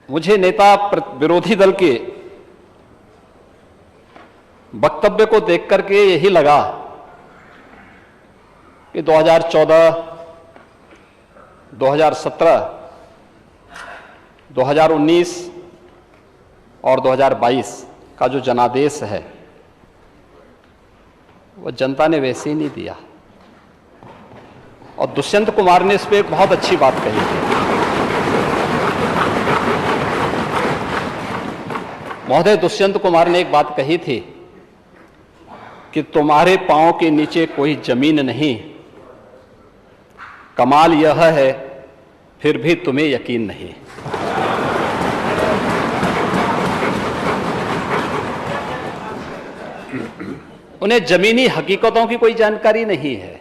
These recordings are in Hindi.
मुझे विरोधी दल के वक्तव्य को देख करके यही लगा कि 2014, 2017, 2019 और 2022 का जो जनादेश है वो जनता ने वैसे ही नहीं दिया। और दुष्यंत कुमार ने इस पे एक बहुत अच्छी बात कही थी। महोदय दुष्यंत कुमार ने एक बात कही थी कि तुम्हारे पांव के नीचे कोई जमीन नहीं, कमाल यह है फिर भी तुम्हें यकीन नहीं। उन्हें जमीनी हकीकतों की कोई जानकारी नहीं है।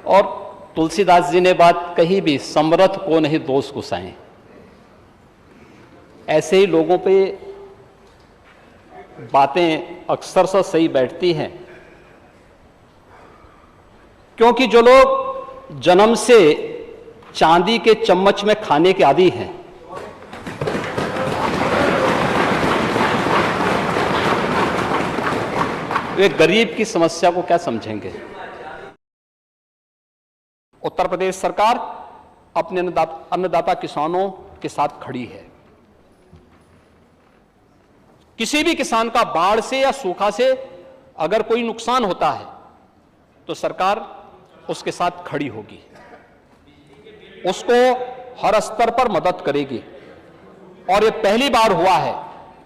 और तुलसीदास जी ने बात कही भी, समर्थ को नहीं दोष गुसाएं। ऐसे ही लोगों पे बातें अक्सर से सही बैठती हैं, क्योंकि जो लोग जन्म से चांदी के चम्मच में खाने के आदी हैं, वे गरीब की समस्या को क्या समझेंगे। उत्तर प्रदेश सरकार अपने अन्नदाता किसानों के साथ खड़ी है। किसी भी किसान का बाढ़ से या सूखा से अगर कोई नुकसान होता है तो सरकार उसके साथ खड़ी होगी, उसको हर स्तर पर मदद करेगी। और ये पहली बार हुआ है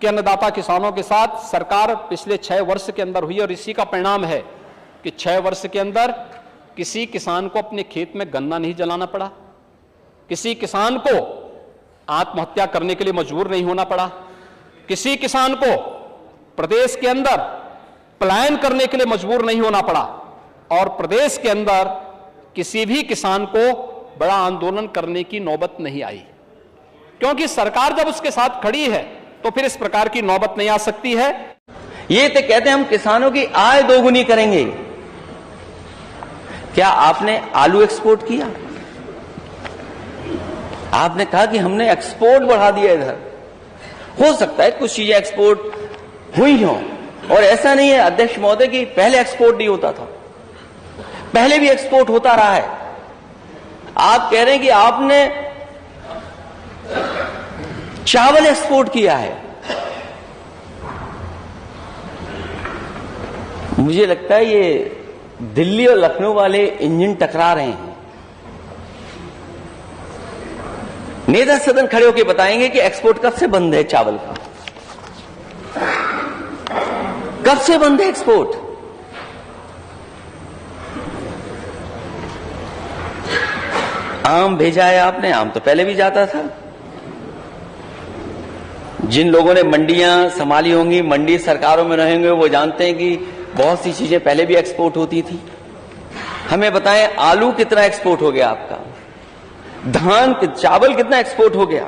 कि अन्नदाता किसानों के साथ सरकार पिछले 6 वर्ष के अंदर हुई। और इसी का परिणाम है कि 6 वर्ष के अंदर किसी किसान को अपने खेत में गन्ना नहीं जलाना पड़ा, किसी किसान को आत्महत्या करने के लिए मजबूर नहीं होना पड़ा, किसी किसान को प्रदेश के अंदर पलायन करने के लिए मजबूर नहीं होना पड़ा, और प्रदेश के अंदर किसी भी किसान को बड़ा आंदोलन करने की नौबत नहीं आई। क्योंकि सरकार जब उसके साथ खड़ी है तो फिर इस प्रकार की नौबत नहीं आ सकती है। ये तो कहते हैं हम किसानों की आय दोगुनी करेंगे। क्या आपने आलू एक्सपोर्ट किया? आपने कहा कि हमने एक्सपोर्ट बढ़ा दिया। इधर हो सकता है कुछ चीजें एक्सपोर्ट हुई हों, और ऐसा नहीं है अध्यक्ष महोदय कि पहले एक्सपोर्ट नहीं होता था, पहले भी एक्सपोर्ट होता रहा है। आप कह रहे हैं कि आपने चावल एक्सपोर्ट किया है। मुझे लगता है ये दिल्ली और लखनऊ वाले इंजन टकरा रहे हैं। नेता सदन खड़े होकर बताएंगे कि एक्सपोर्ट कब से बंद है चावल का, कब से बंद है एक्सपोर्ट। आम भेजा है आपने, आम तो पहले भी जाता था। जिन लोगों ने मंडियां संभाली होंगी, मंडी सरकारों में रहेंगे, वो जानते हैं कि बहुत सी चीजें पहले भी एक्सपोर्ट होती थी। हमें बताएं आलू कितना एक्सपोर्ट हो गया आपका, धान चावल कितना एक्सपोर्ट हो गया।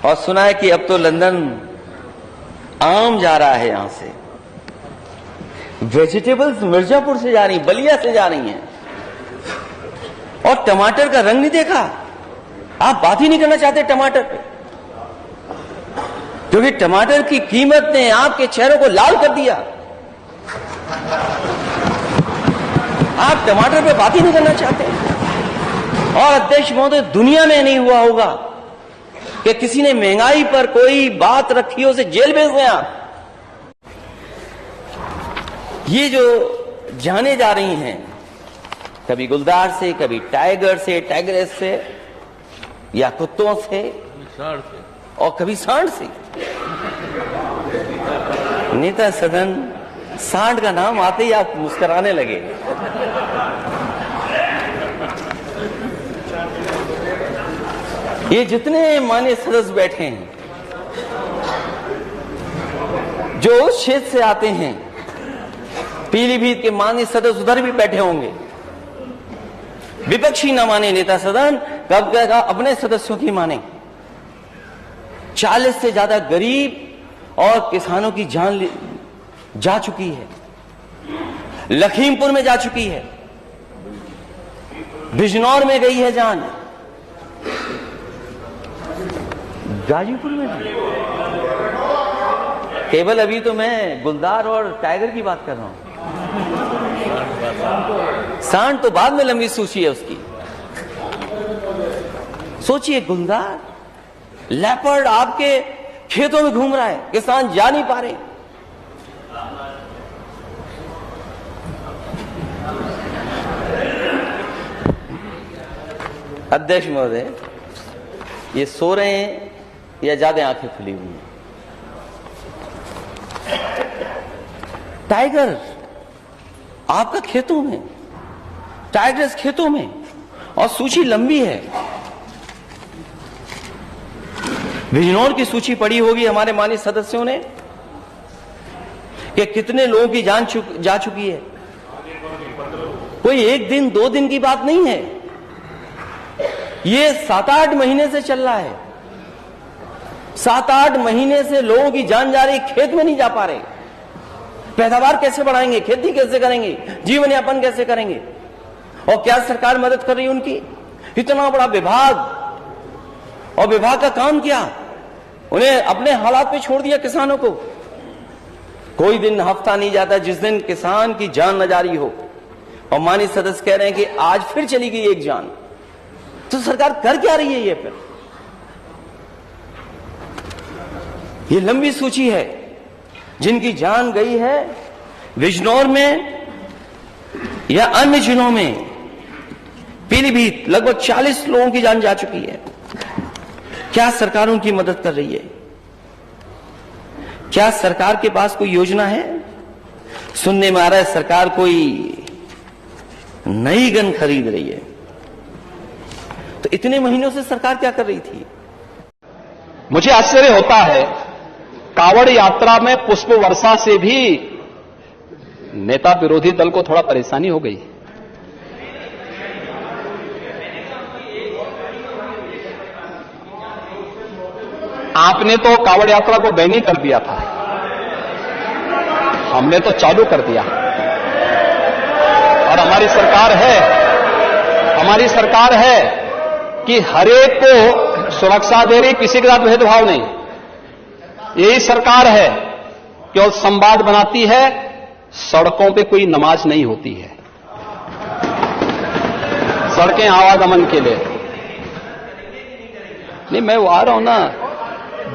और सुना है कि अब तो लंदन आम जा रहा है, यहां से वेजिटेबल्स मिर्जापुर से जा रही, बलिया से जा रही हैं। और टमाटर का रंग नहीं देखा, आप बात ही नहीं करना चाहते टमाटर पे, क्योंकि टमाटर की कीमत ने आपके चेहरों को लाल कर दिया। आप टमाटर पे बात ही नहीं करना चाहते। और अध्यक्ष महोदय, दुनिया में नहीं हुआ होगा कि किसी ने महंगाई पर कोई बात रखी हो, उसे जेल भेज दें आप। ये जो जाने जा रही हैं, कभी गुलदार से, कभी टाइगर से, टाइगरेस से, या कुत्तों से, और कभी सांड से। नेता सदन, सांड का नाम आते ही आप मुस्कुराने लगे। ये जितने माननीय सदस्य बैठे हैं, जो उस क्षेत्र से आते हैं, पीलीभीत के माननीय सदस्य उधर भी बैठे होंगे। विपक्षी न माने नेता सदन, कब कहेगा अपने सदस्यों की माने। 40 से ज्यादा गरीब और किसानों की जान जा चुकी है, लखीमपुर में जा चुकी है, बिजनौर में गई है जान। गाजीपुर में थी। केवल अभी तो मैं गुलदार और टाइगर की बात कर रहा हूं। सांड तो बाद में लंबी सूची है उसकी। सोचिए, गुलदार, लेपर्ड आपके खेतों में घूम रहा है, किसान जा नहीं पा रहे। अध्यक्ष महोदय, ये सो रहे हैं या ज्यादा आंखें खुली हुई हैं? टाइगर आपका खेतों में, टाइगर्स खेतों में, और सूची लंबी है। बिजनौर की सूची पड़ी होगी हमारे माननीय सदस्यों ने कि कितने लोगों की जान जा चुकी है। कोई एक दिन 2 दिन की बात नहीं है, ये 7-8 महीने से चल रहा है। 7-8 महीने से लोगों की जान जा रही, खेत में नहीं जा पा रहे। पैदावार कैसे बढ़ाएंगे, खेती कैसे करेंगे, जीवन यापन कैसे करेंगे? और क्या सरकार मदद कर रही है उनकी? इतना बड़ा विभाग, और विभाग का काम क्या? उन्हें अपने हालात पे छोड़ दिया किसानों को। कोई दिन हफ्ता नहीं जाता जिस दिन किसान की जान न जा रही हो। और माननीय सदस्य कह रहे हैं कि आज फिर चली गई एक जान। तो सरकार कर क्या रही है ये फिर? ये लंबी सूची है जिनकी जान गई है बिजनौर में या अन्य जिलों में। पीलीभीत लगभग 40 लोगों की जान जा चुकी है। क्या सरकार उनकी मदद कर रही है? क्या सरकार के पास कोई योजना है? सुनने में आ रहा है सरकार कोई नई गन खरीद रही है। तो इतने महीनों से सरकार क्या कर रही थी? मुझे आश्चर्य होता है, कावड़ यात्रा में पुष्प वर्षा से भी नेता विरोधी दल को थोड़ा परेशानी हो गई। आपने तो कावड़ यात्रा को बैन ही कर दिया था, हमने तो चालू कर दिया। और हमारी सरकार है कि हरेक को सुरक्षा दे रही, किसी के साथ भेदभाव नहीं। यही सरकार है केवल संवाद बनाती है, सड़कों पे कोई नमाज नहीं होती है। सड़कें आवागमन के लिए नहीं। मैं वो आ रहा हूं ना,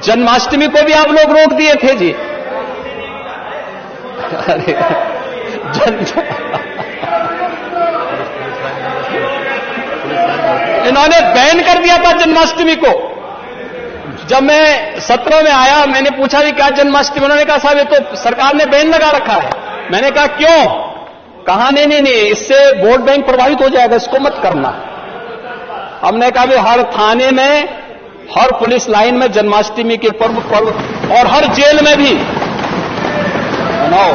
जन्माष्टमी को भी आप लोग रोक दिए थे जी। अरे इन्होंने बैन कर दिया था जन्माष्टमी को। जब मैं 17 में आया, मैंने पूछा भी क्या जन्माष्टमी? उन्होंने कहा साहब ये तो सरकार ने बैन लगा रखा है। मैंने कहा क्यों? कहा नहीं, इससे वोट बैंक प्रभावित हो जाएगा, इसको मत करना। हमने कहा भी हर थाने में, हर पुलिस लाइन में जन्माष्टमी के पर्व और हर जेल में भी मनाओ।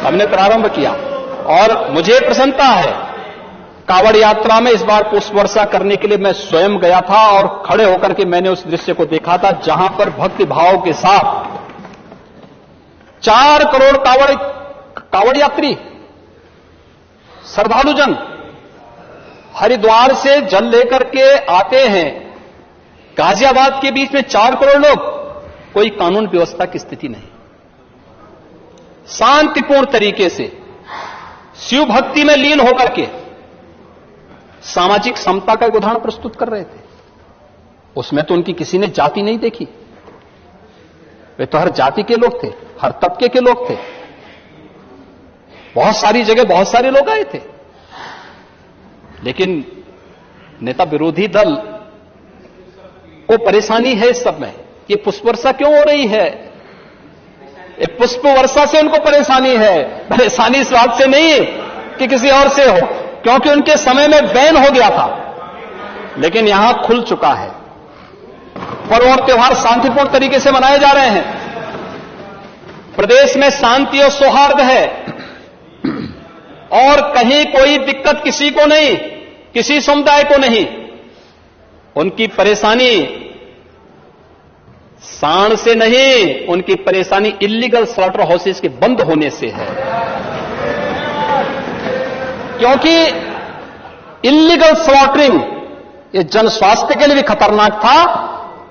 हमने प्रारंभ किया और मुझे प्रसन्नता है। कावड़ यात्रा में इस बार पुष्प वर्षा करने के लिए मैं स्वयं गया था और खड़े होकर के मैंने उस दृश्य को देखा था जहां पर भक्ति भाव के साथ 4 करोड़ कावड़ यात्री, श्रद्धालुजन हरिद्वार से जल लेकर के आते हैं। गाजियाबाद के बीच में 4 करोड़ लोग, कोई कानून व्यवस्था की स्थिति नहीं। शांतिपूर्ण तरीके से शिव भक्ति में लीन होकर के सामाजिक समता का एक उदाहरण प्रस्तुत कर रहे थे। उसमें तो उनकी किसी ने जाति नहीं देखी। वे तो हर जाति के लोग थे, हर तबके के लोग थे। बहुत सारी जगह बहुत सारे लोग आए थे। लेकिन नेता विरोधी दल को परेशानी है इस सब में। ये पुष्प वर्षा क्यों हो रही है? ये पुष्प वर्षा से उनको परेशानी है। परेशानी इस बात से नहीं कि किसी और से हो, क्योंकि उनके समय में बैन हो गया था, लेकिन यहां खुल चुका है। पर्व और त्योहार शांतिपूर्ण तरीके से मनाए जा रहे हैं। प्रदेश में शांति और सौहार्द है और कहीं कोई दिक्कत किसी को नहीं, किसी समुदाय को नहीं। उनकी परेशानी सांड से नहीं, उनकी परेशानी इल्लीगल स्लॉटर हाउसेस के बंद होने से है। क्योंकि इल्लीगल स्लॉटरिंग ये जन स्वास्थ्य के लिए भी खतरनाक था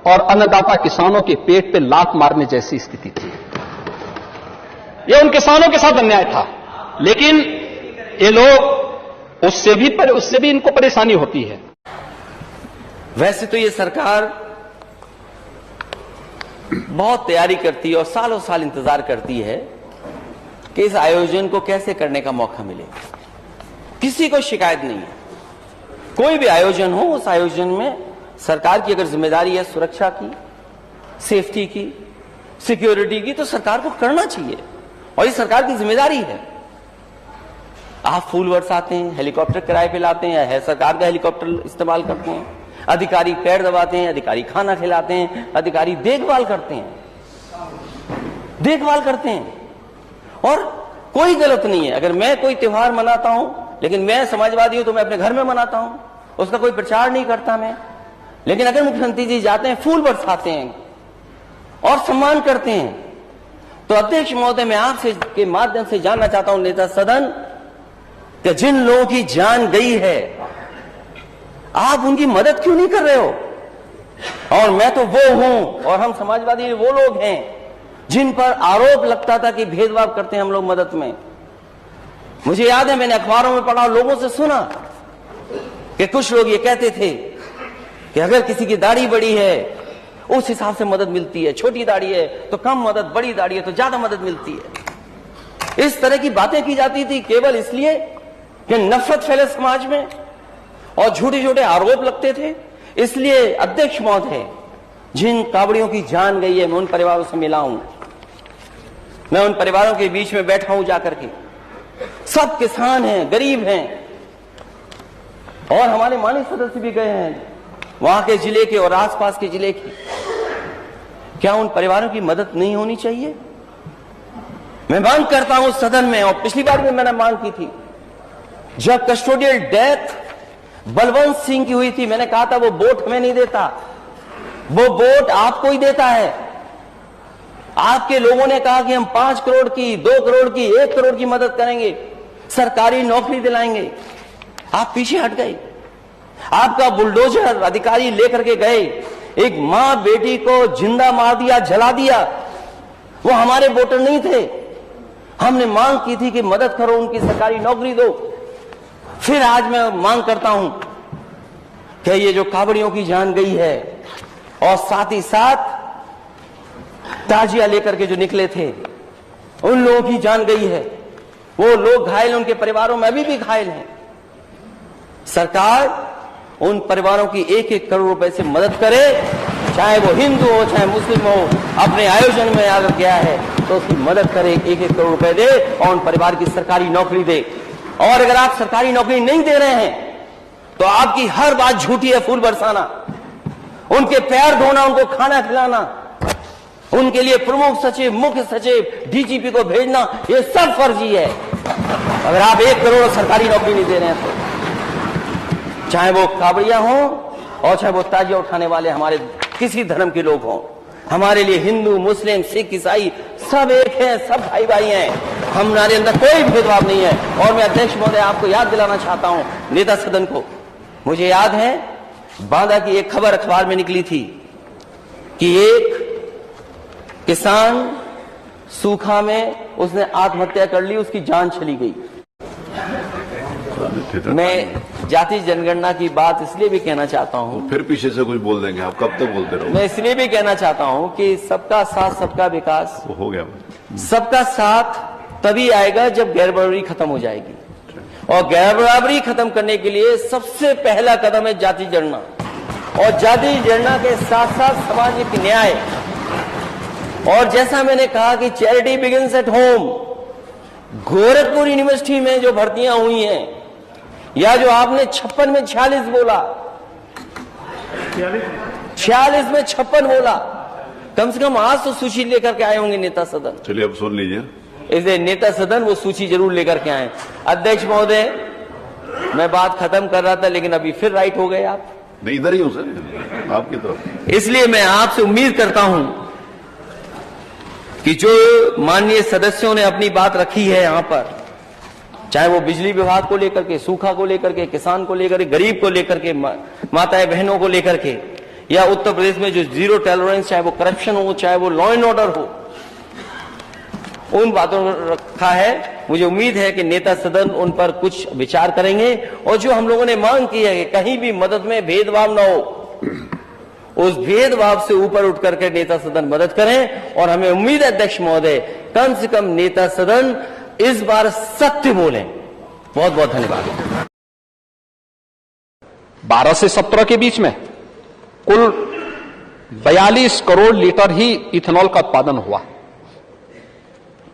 और अन्नदाता किसानों के पेट पे लात मारने जैसी स्थिति थी। ये उन किसानों के साथ अन्याय था, लेकिन ये लोग उससे भी इनको परेशानी होती है। वैसे तो ये सरकार बहुत तैयारी करती है और सालों साल इंतजार करती है कि इस आयोजन को कैसे करने का मौका मिले। किसी को शिकायत नहीं है। कोई भी आयोजन हो, उस आयोजन में सरकार की अगर जिम्मेदारी है सुरक्षा की, सेफ्टी की, सिक्योरिटी की, तो सरकार को करना चाहिए और ये सरकार की जिम्मेदारी है। आप फूल बरसाते हैं, हेलीकॉप्टर किराए पे लाते हैं, है सरकार का हेलीकॉप्टर इस्तेमाल करते हैं, अधिकारी पैर दबाते हैं, अधिकारी खाना खिलाते हैं, अधिकारी देखभाल करते हैं और कोई गलत नहीं है। अगर मैं कोई त्योहार मनाता हूं, लेकिन मैं समाजवादी हूं, तो मैं अपने घर में मनाता हूं, उसका कोई प्रचार नहीं करता मैं। लेकिन अगर मुख्यमंत्री जी जाते हैं, फूल बरसाते हैं और सम्मान करते हैं, तो अध्यक्ष महोदय, मैं आपसे के माध्यम से जानना चाहता हूं नेता सदन, कि जिन लोगों की जान गई है, आप उनकी मदद क्यों नहीं कर रहे हो? और मैं तो वो हूं और हम समाजवादी वो लोग हैं जिन पर आरोप लगता था कि भेदभाव करते हैं हम लोग मदद में। मुझे याद है, मैंने अखबारों में पढ़ा, लोगों से सुना कि कुछ लोग ये कहते थे कि अगर किसी की दाढ़ी बड़ी है उस हिसाब से मदद मिलती है, छोटी दाढ़ी है तो कम मदद, बड़ी दाढ़ी है तो ज्यादा मदद मिलती है। इस तरह की बातें की जाती थी केवल इसलिए कि नफरत फैले समाज में और झूठे झूठे आरोप लगते थे। इसलिए अध्यक्ष महोदय, जिन कावड़ियों की जान गई है, मैं उन परिवारों से मिला हूं, मैं उन परिवारों के बीच में बैठा हूं जाकर के। सब किसान हैं, गरीब हैं और हमारे माननीय सदस्य भी गए हैं वहां के जिले के और आसपास के जिले के। क्या उन परिवारों की मदद नहीं होनी चाहिए? मैं मांग करता हूं सदन में, और पिछली बार भी मैंने मांग की थी, जब कस्टोडियल डेथ बलवंत सिंह की हुई थी, मैंने कहा था वो बोट हमें नहीं देता, वो बोट आपको ही देता है। आपके लोगों ने कहा कि हम 5 करोड़ की, 2 करोड़ की, 1 करोड़ की मदद करेंगे, सरकारी नौकरी दिलाएंगे। आप पीछे हट गए। आपका बुलडोजर अधिकारी लेकर के गए, एक मां बेटी को जिंदा मार दिया, जला दिया। वो हमारे वोटर नहीं थे। हमने मांग की थी कि मदद करो, उनकी सरकारी नौकरी दो। फिर आज मैं मांग करता हूं कि ये जो कावड़ियों की जान गई है और साथ ही साथ ताजिया लेकर के जो निकले थे, उन लोगों की जान गई है, वो लोग घायल, उनके परिवारों में अभी भी घायल हैं। सरकार उन परिवारों की 1-1 करोड़ रुपए से मदद करे, चाहे वो हिंदू हो चाहे मुस्लिम हो। अपने आयोजन में अगर गया है तो उसकी मदद करे, 1-1 करोड़ रुपए दे और उन परिवार की सरकारी नौकरी दे। और अगर आप सरकारी नौकरी नहीं दे रहे हैं तो आपकी हर बात झूठी है। फूल बरसाना, उनके पैर धोना, उनको खाना खिलाना, उनके लिए प्रमुख सचिव, मुख्य सचिव, डीजीपी को भेजना, ये सब फर्जी है। अगर आप 1 करोड़ सरकारी नौकरी नहीं दे रहे हैं तो, चाहे वो कावड़िया हो और चाहे वो ताजिया उठाने वाले हमारे किसी धर्म के लोग हों, हमारे लिए हिंदू, मुस्लिम, सिख, ईसाई सब एक हैं, सब भाई भाई हैं। हमारे अंदर कोई भेदभाव नहीं है। और मैं अध्यक्ष महोदय आपको याद दिलाना चाहता हूं, नेता सदन को, मुझे याद है बांदा की एक खबर अखबार में निकली थी कि एक किसान सूखा में उसने आत्महत्या कर ली, उसकी जान चली गई। मैं जाति जनगणना की बात इसलिए भी कहना चाहता हूं, फिर पीछे से कुछ बोल देंगे, आप कब तक बोलते रहोगे? मैं इसलिए भी कहना चाहता हूं कि सबका साथ सबका विकास हो गया। सबका साथ तभी आएगा जब गैर बराबरी खत्म हो जाएगी, और गैर बराबरी खत्म करने के लिए सबसे पहला कदम है जाति जनगणना, और जाति जनगणना के साथ साथ सामाजिक न्याय। और जैसा मैंने कहा कि charity begins at home, Gorakhpur university में जो भर्तियां हुई हैं, या जो आपने 56 में 46 बोला, 46 में 56 बोला, कम से कम आज तो सूची लेकर के आए होंगे नेता सदन। चलिए अब सुन लीजिए, इसलिए नेता सदन वो सूची जरूर लेकर के आए। अध्यक्ष महोदय, मैं बात खत्म कर रहा था लेकिन अभी फिर राइट हो गए आप। नहीं, इधर ही हूं सर, आपकी तरफ। इसलिए मैं आपसे उम्मीद करता हूं कि जो माननीय सदस्यों ने अपनी बात रखी है यहां पर, चाहे वो बिजली विभाग को लेकर के, सूखा को लेकर के, किसान को लेकर के, गरीब को लेकर के, माताएं बहनों को लेकर के, या उत्तर प्रदेश में जो जीरो टॉलरेंस, चाहे वो करप्शन हो, चाहे वो लॉ एंड ऑर्डर हो, उन बातों को रखा है। मुझे उम्मीद है कि नेता सदन उन पर कुछ विचार करेंगे और जो हम लोगों ने मांग की है कि कहीं भी मदद में भेदभाव न हो, उस भेदभाव से ऊपर उठ करके नेता सदन मदद करें। और हमें उम्मीद है अध्यक्ष महोदय, कम से कम नेता सदन इस बार सत्य बोलें। बहुत बहुत धन्यवाद। 12 से 17 के बीच में कुल 42 करोड़ लीटर ही इथेनॉल का उत्पादन हुआ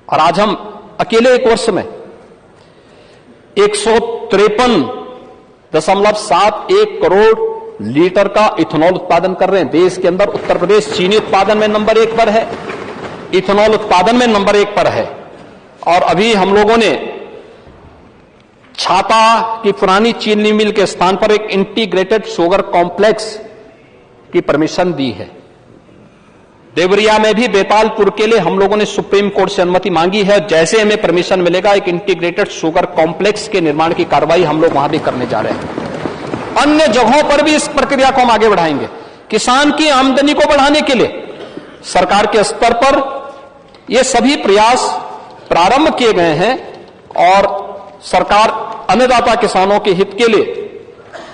और आज हम अकेले एक वर्ष में 153.71 करोड़ लीटर का इथेनॉल उत्पादन कर रहे हैं। देश के अंदर उत्तर प्रदेश चीनी उत्पादन में नंबर 1 पर है, इथेनॉल उत्पादन में नंबर 1 पर है। और अभी हम लोगों ने छाता की पुरानी चीनी मिल के स्थान पर एक इंटीग्रेटेड शुगर कॉम्प्लेक्स की परमिशन दी है। देवरिया में भी बेतालपुर के लिए हम लोगों ने सुप्रीम कोर्ट से अनुमति मांगी है। जैसे हमें परमिशन मिलेगा, एक इंटीग्रेटेड शुगर कॉम्प्लेक्स के निर्माण की कार्रवाई हम लोग वहां भी करने जा रहे हैं। अन्य जगहों पर भी इस प्रक्रिया को हम आगे बढ़ाएंगे। किसान की आमदनी को बढ़ाने के लिए सरकार के स्तर पर ये सभी प्रयास प्रारंभ किए गए हैं और सरकार अन्नदाता किसानों के हित के लिए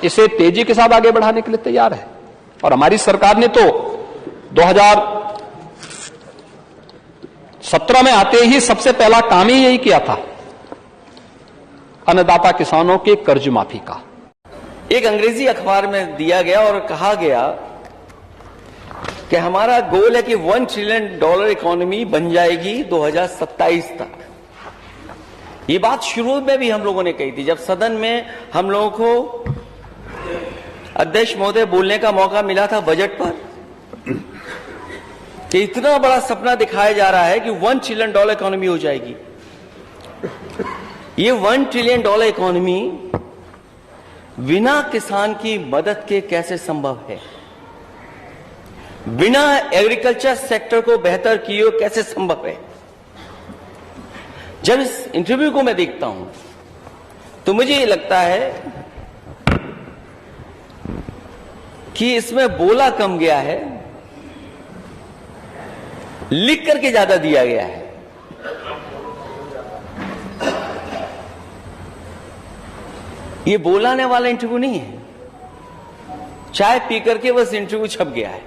इसे तेजी के साथ आगे बढ़ाने के लिए तैयार है। और हमारी सरकार ने तो 2017 में आते ही सबसे पहला काम ही यही किया था, अन्नदाता किसानों के कर्ज माफी का। एक अंग्रेजी अखबार में दिया गया और कहा गया कि हमारा गोल है कि $1 ट्रिलियन इकोनॉमी बन जाएगी 2027 तक। ये बात शुरू में भी हम लोगों ने कही थी, जब सदन में हम लोगों को अध्यक्ष महोदय बोलने का मौका मिला था बजट पर, कि इतना बड़ा सपना दिखाया जा रहा है कि $1 ट्रिलियन इकोनॉमी हो जाएगी। ये $1 ट्रिलियन इकोनॉमी बिना किसान की मदद के कैसे संभव है? बिना एग्रीकल्चर सेक्टर को बेहतर किए कैसे संभव है? जब इस इंटरव्यू को मैं देखता हूं तो मुझे ये लगता है कि इसमें बोला कम गया है, लिख करके ज्यादा दिया गया है। ये बोलाने वाला इंटरव्यू नहीं है, चाय पी करके बस इंटरव्यू छप गया है,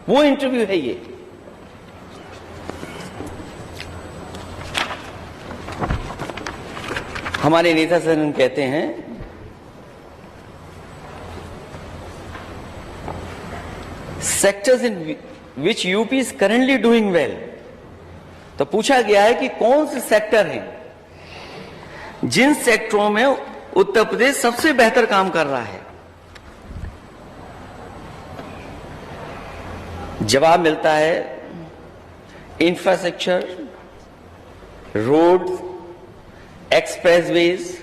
वो इंटरव्यू है ये। हमारे नेता सदन कहते हैं sectors in which UP is currently doing well. तो पूछा गया है कि कौन से सेक्टर हैं जिन सेक्टरों में उत्तर प्रदेश सबसे बेहतर काम कर रहा है। जवाब मिलता है infrastructure, road, expressways,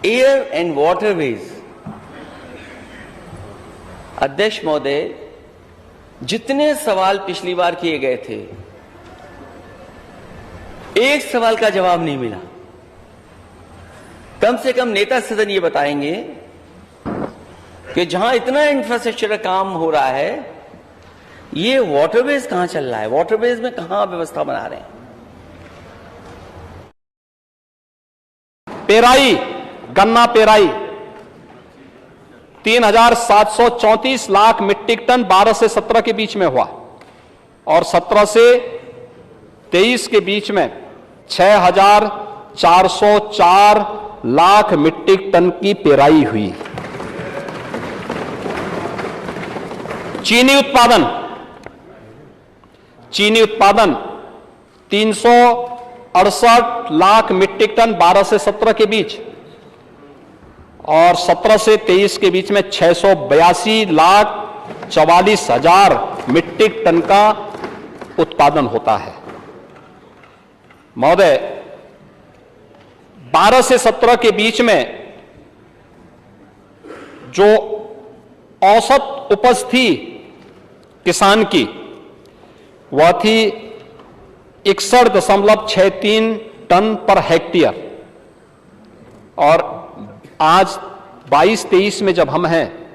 air and waterways. अध्यक्ष महोदय, जितने सवाल पिछली बार किए गए थे, एक सवाल का जवाब नहीं मिला। कम से कम नेता सदन ये बताएंगे कि जहां इतना इंफ्रास्ट्रक्चर का काम हो रहा है, ये वाटरवेज कहां चल रहा है, वाटरवेज में कहां व्यवस्था बना रहे हैं। पेराई, गन्ना पेराई 3,734 लाख मीट्रिक टन 12 से 17 के बीच में हुआ और 17 से 23 के बीच में 6,404 लाख मीट्रिक टन की पेराई हुई। चीनी उत्पादन 368 लाख मीट्रिक टन 12 से 17 के बीच और 17 से 23 के बीच में 682 लाख 44 हजार मीट्रिक टन का उत्पादन होता है। महोदय, 12 से 17 के बीच में जो औसत उपज थी किसान की, वह थी 61.63 टन पर हेक्टेयर और आज 22-23 में जब हम हैं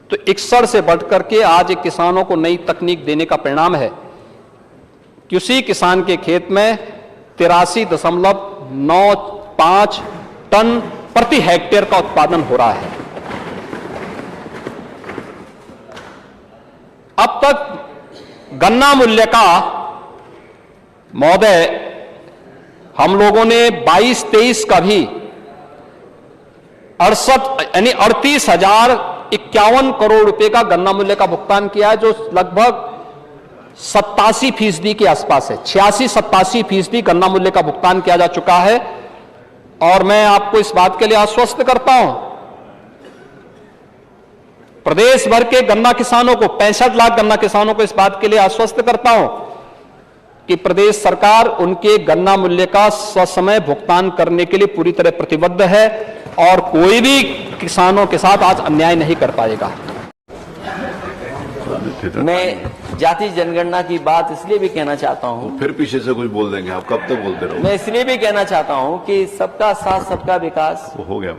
तो 61 से बढ़ करके आज एक किसानों को नई तकनीक देने का परिणाम है कि उसी किसान के खेत में 83.95 टन प्रति हेक्टेयर का उत्पादन हो रहा है। अब तक गन्ना मूल्य का महोदय हम लोगों ने 22-23 का भी 38,051 करोड़ रुपए का गन्ना मूल्य का भुगतान किया है, जो लगभग 87% के आसपास है। 86-87% गन्ना मूल्य का भुगतान किया जा चुका है। और मैं आपको इस बात के लिए आश्वस्त करता हूं, प्रदेश भर के गन्ना किसानों को, 65 लाख गन्ना किसानों को इस बात के लिए आश्वस्त करता हूं कि प्रदेश सरकार उनके गन्ना मूल्य का ससमय भुगतान करने के लिए पूरी तरह प्रतिबद्ध है और कोई भी किसानों के साथ आज अन्याय नहीं कर पाएगा। मैं जाति जनगणना की बात इसलिए भी कहना चाहता हूं, फिर पीछे से कुछ बोल देंगे, आप कब तक बोलते रहो। मैं इसलिए भी कहना चाहता हूं कि सबका साथ सबका विकास, वो हो गया।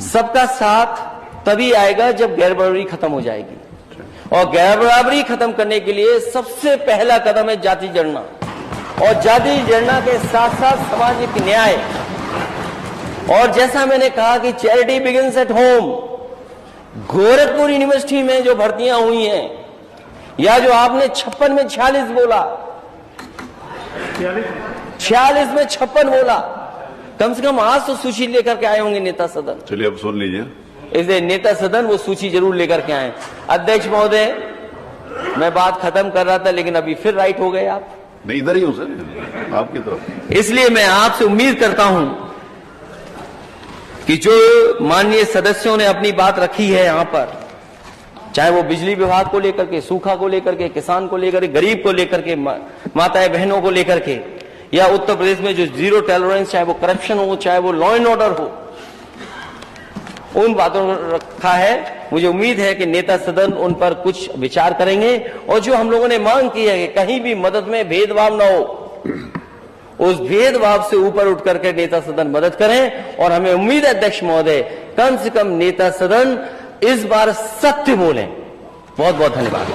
सबका साथ तभी आएगा जब गैर बराबरी खत्म हो जाएगी। और गैर बराबरी खत्म करने के लिए सबसे पहला कदम है जाति जनगणना। और जाति जनगणना के साथ साथ सामाजिक न्याय। और जैसा मैंने कहा कि charity begins at home, Gorakhpur university में जो भर्तियां हुई हैं, या जो आपने 56 में 46 बोला, 46 में 56 बोला, कम से कम आज तो सूची लेकर के आए होंगे नेता सदन। चलिए अब सुन लीजिए, इसलिए नेता सदन वो सूची जरूर लेकर के आए। अध्यक्ष महोदय, मैं बात खत्म कर रहा था लेकिन अभी फिर राइट हो गए आप। नहीं इधर ही हूं सर, आपकी तरफ। इसलिए मैं आपसे उम्मीद करता हूं कि जो माननीय सदस्यों ने अपनी बात रखी है यहां पर, चाहे वो बिजली विभाग को लेकर के, सूखा को लेकर के, किसान को लेकर के, गरीब को लेकर के, माताएं बहनों को लेकर के, या उत्तर प्रदेश में जो जीरो टॉलरेंस, चाहे वो करप्शन हो, चाहे वो लॉ एंड ऑर्डर हो, उन बातों को रखा है। मुझे उम्मीद है कि नेता सदन उन पर कुछ विचार करेंगे। और जो हम लोगों ने मांग की है कि कहीं भी मदद में भेदभाव न हो, उस भेदभाव से ऊपर उठ करके नेता सदन मदद करें। और हमें उम्मीद है अध्यक्ष महोदय, कम से कम नेता सदन इस बार सत्य बोलें। बहुत बहुत धन्यवाद।